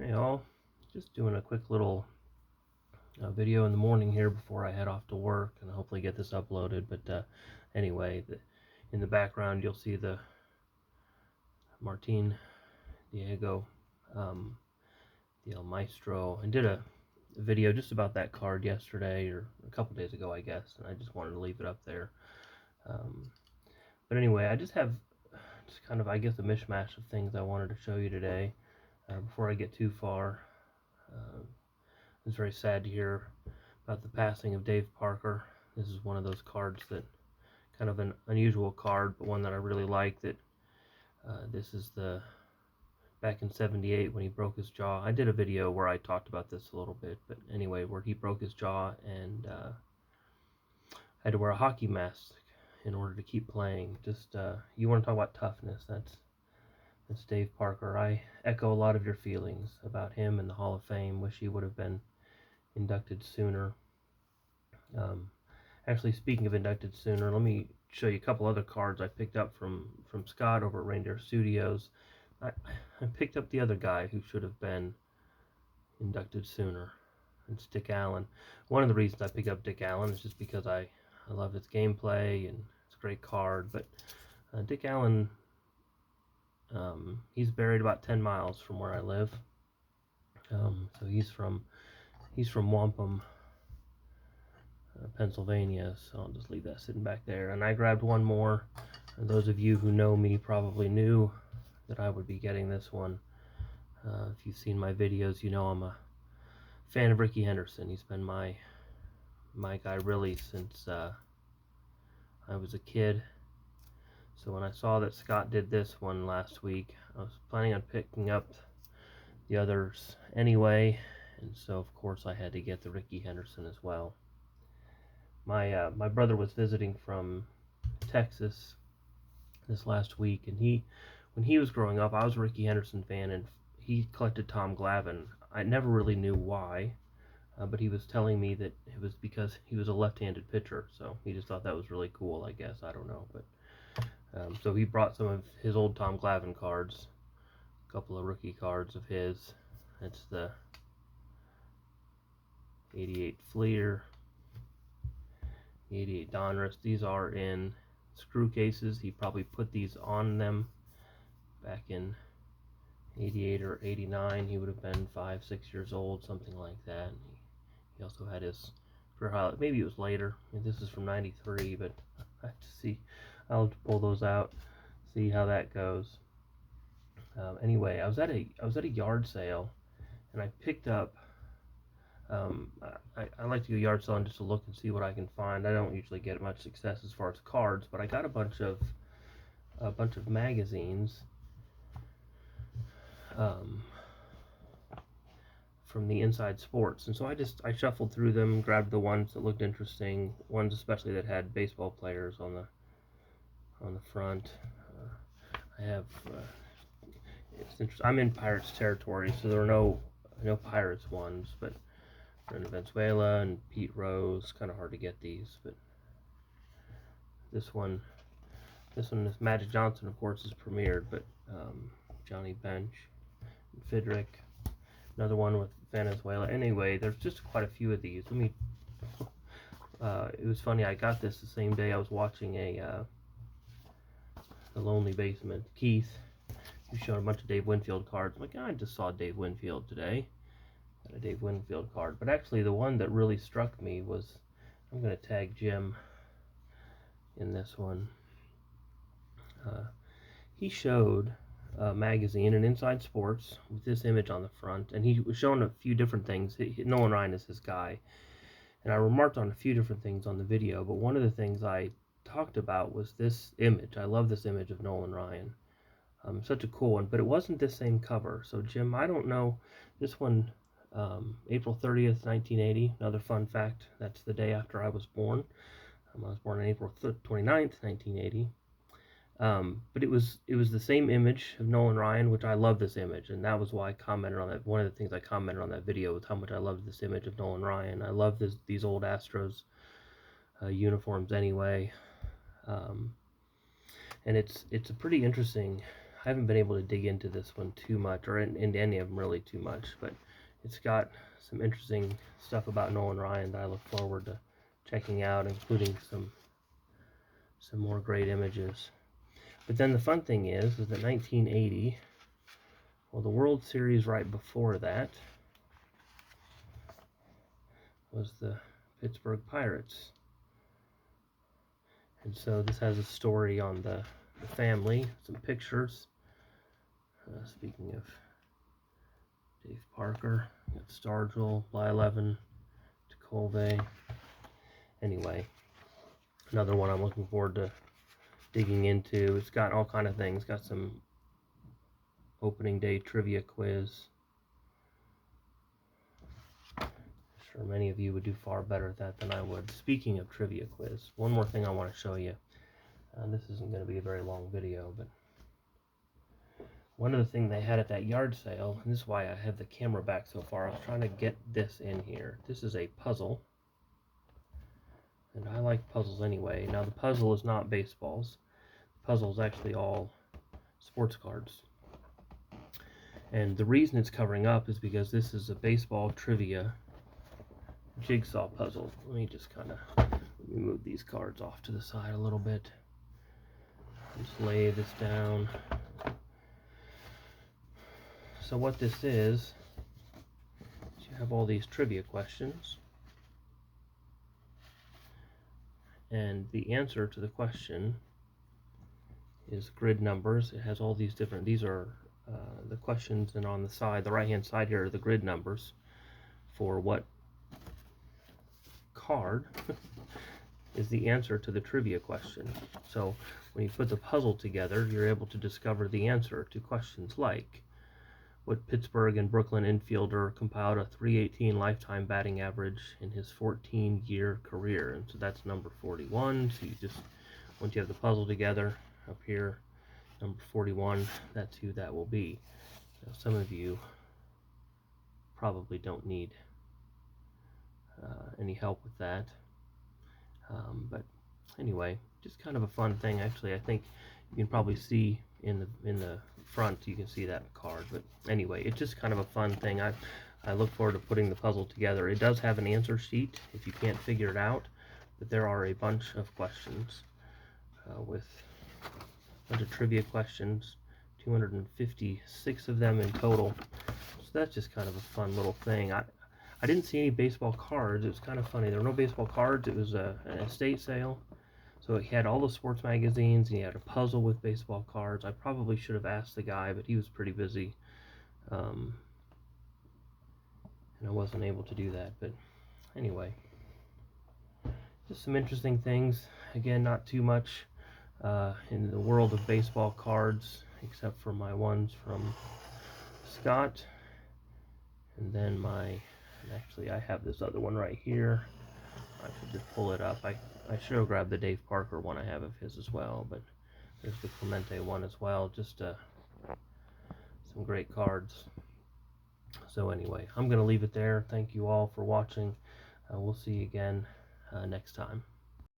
Hey all, just doing a quick little video in the morning here before I head off to work and hopefully get this uploaded. But anyway, in the background you'll see the Martin Diego, the El Maestro. I did a video just about that card yesterday or a couple days ago, I guess, and I just wanted to leave it up there. But anyway, I just have kind of, I guess, a mishmash of things I wanted to show you today. Before I get too far, it's very sad to hear about the passing of Dave Parker. This is one of those cards that, kind of an unusual card, but one that I really like. That this is the back in '78 when he broke his jaw. I did a video where I talked about this a little bit, but anyway, where he broke his jaw and had to wear a hockey mask in order to keep playing. Just you want to talk about toughness? That's Dave Parker. I echo a lot of your feelings about him and the Hall of Fame. Wish he would have been inducted sooner. Actually, speaking of inducted sooner, let me show you a couple other cards I picked up from Scott over at Reindeer Studios. I picked up the other guy who should have been inducted sooner. It's Dick Allen. One of the reasons I picked up Dick Allen is just because I love his gameplay and it's a great card. But Dick Allen, he's buried about 10 miles from where I live. So he's from Wampum, Pennsylvania. So I'll just leave that sitting back there. And I grabbed one more. And those of you who know me probably knew that I would be getting this one. If you've seen my videos, you know I'm a fan of Rickey Henderson. He's been my guy really since I was a kid. So when I saw that Scott did this one last week, I was planning on picking up the others anyway, and so of course I had to get the Rickey Henderson as well. My brother was visiting from Texas this last week, and when he was growing up, I was a Rickey Henderson fan, and he collected Tom Glavine. I never really knew why, but he was telling me that it was because he was a left-handed pitcher, so he just thought that was really cool, I guess. I don't know, but so he brought some of his old Tom Glavine cards, a couple of rookie cards of his. That's the 88 Fleer, the 88 Donruss. These are in screw cases. He probably put these on them back in 88 or 89. He would have been 5, 6 years old, something like that. And he also had his career highlight. Maybe it was later. I mean, this is from '93, but I have to see. I'll have to pull those out, see how that goes. Anyway, I was at a yard sale, and I picked up. I like to go yard selling just to look and see what I can find. I don't usually get much success as far as cards, but I got a bunch of magazines from the Inside Sports, and so I shuffled through them, grabbed the ones that looked interesting, ones especially that had baseball players on the front. I have it's interesting. I'm in Pirates territory, so there are no Pirates ones, but Brenda Venezuela and Pete Rose. Kind of hard to get these, but this one is Magic Johnson, of course, is premiered, but Johnny Bench, Fidrick, another one with Venezuela. Anyway, there's just quite a few of these. Let me. It was funny. I got this the same day I was watching The Lonely Basement. Keith, you showed a bunch of Dave Winfield cards. I'm like, I just saw Dave Winfield today. Got a Dave Winfield card. But actually, the one that really struck me was, I'm going to tag Jim in this one. He showed a magazine, an Inside Sports, with this image on the front, and he was showing a few different things. Nolan Ryan is his guy. And I remarked on a few different things on the video, but one of the things I talked about was this image. I love this image of Nolan Ryan. Such a cool one, but it wasn't this same cover. So Jim, I don't know. This one, April 30th, 1980. Another fun fact, that's the day after I was born. I was born on April 29th, 1980. But it was the same image of Nolan Ryan, which I love this image, and that was why I commented on that. One of the things I commented on that video was how much I loved this image of Nolan Ryan. I love these old Astros uniforms anyway. And it's a pretty interesting. I haven't been able to dig into this one too much, or into any of them really too much, but it's got some interesting stuff about Nolan Ryan that I look forward to checking out, including some more great images. But then the fun thing is that 1980, well, the World Series right before that was the Pittsburgh Pirates. And so this has a story on the family, some pictures. Speaking of Dave Parker, got Stargell, Blyleven, DeColve. Anyway, another one I'm looking forward to digging into. It's got all kind of things. Got some opening day trivia quiz. I'm sure many of you would do far better at that than I would. Speaking of trivia quiz, one more thing I want to show you. This isn't going to be a very long video, but one of the things they had at that yard sale, and this is why I have the camera back so far, I was trying to get this in here. This is a puzzle, and I like puzzles anyway. Now the puzzle is not baseballs. The puzzle is actually all sports cards. And the reason it's covering up is because this is a baseball trivia jigsaw puzzle. Let me just kind of move these cards off to the side a little bit. Just lay this down. So what this is you have all these trivia questions, and the answer to the question is grid numbers. It has all these different, these are the questions, and on the side, the right hand side here, are the grid numbers for what card is the answer to the trivia question. So when you put the puzzle together, you're able to discover the answer to questions like, what Pittsburgh and Brooklyn infielder compiled a .318 lifetime batting average in his 14-year career? And so that's number 41. So you just, once you have the puzzle together up here, number 41, that's who that will be. Now, some of you probably don't need any help with that. But anyway, just kind of a fun thing. Actually, I think you can probably see in the front, you can see that card. But anyway, it's just kind of a fun thing. I look forward to putting the puzzle together. It does have an answer sheet if you can't figure it out, but there are a bunch of questions with a bunch of trivia questions, 256 of them in total. So that's just kind of a fun little thing. I didn't see any baseball cards. It was kind of funny. There were no baseball cards. It was an estate sale. So it had all the sports magazines, and he had a puzzle with baseball cards. I probably should have asked the guy, but he was pretty busy. And I wasn't able to do that. But anyway, just some interesting things. Again, not too much in the world of baseball cards, except for my ones from Scott. And then actually I have this other one right here. I should just pull it up. I should have grabbed the Dave Parker one I have of his as well, but there's the Clemente one as well. Just some great cards. So anyway, I'm going to leave it there. Thank you all for watching. We'll see you again next time.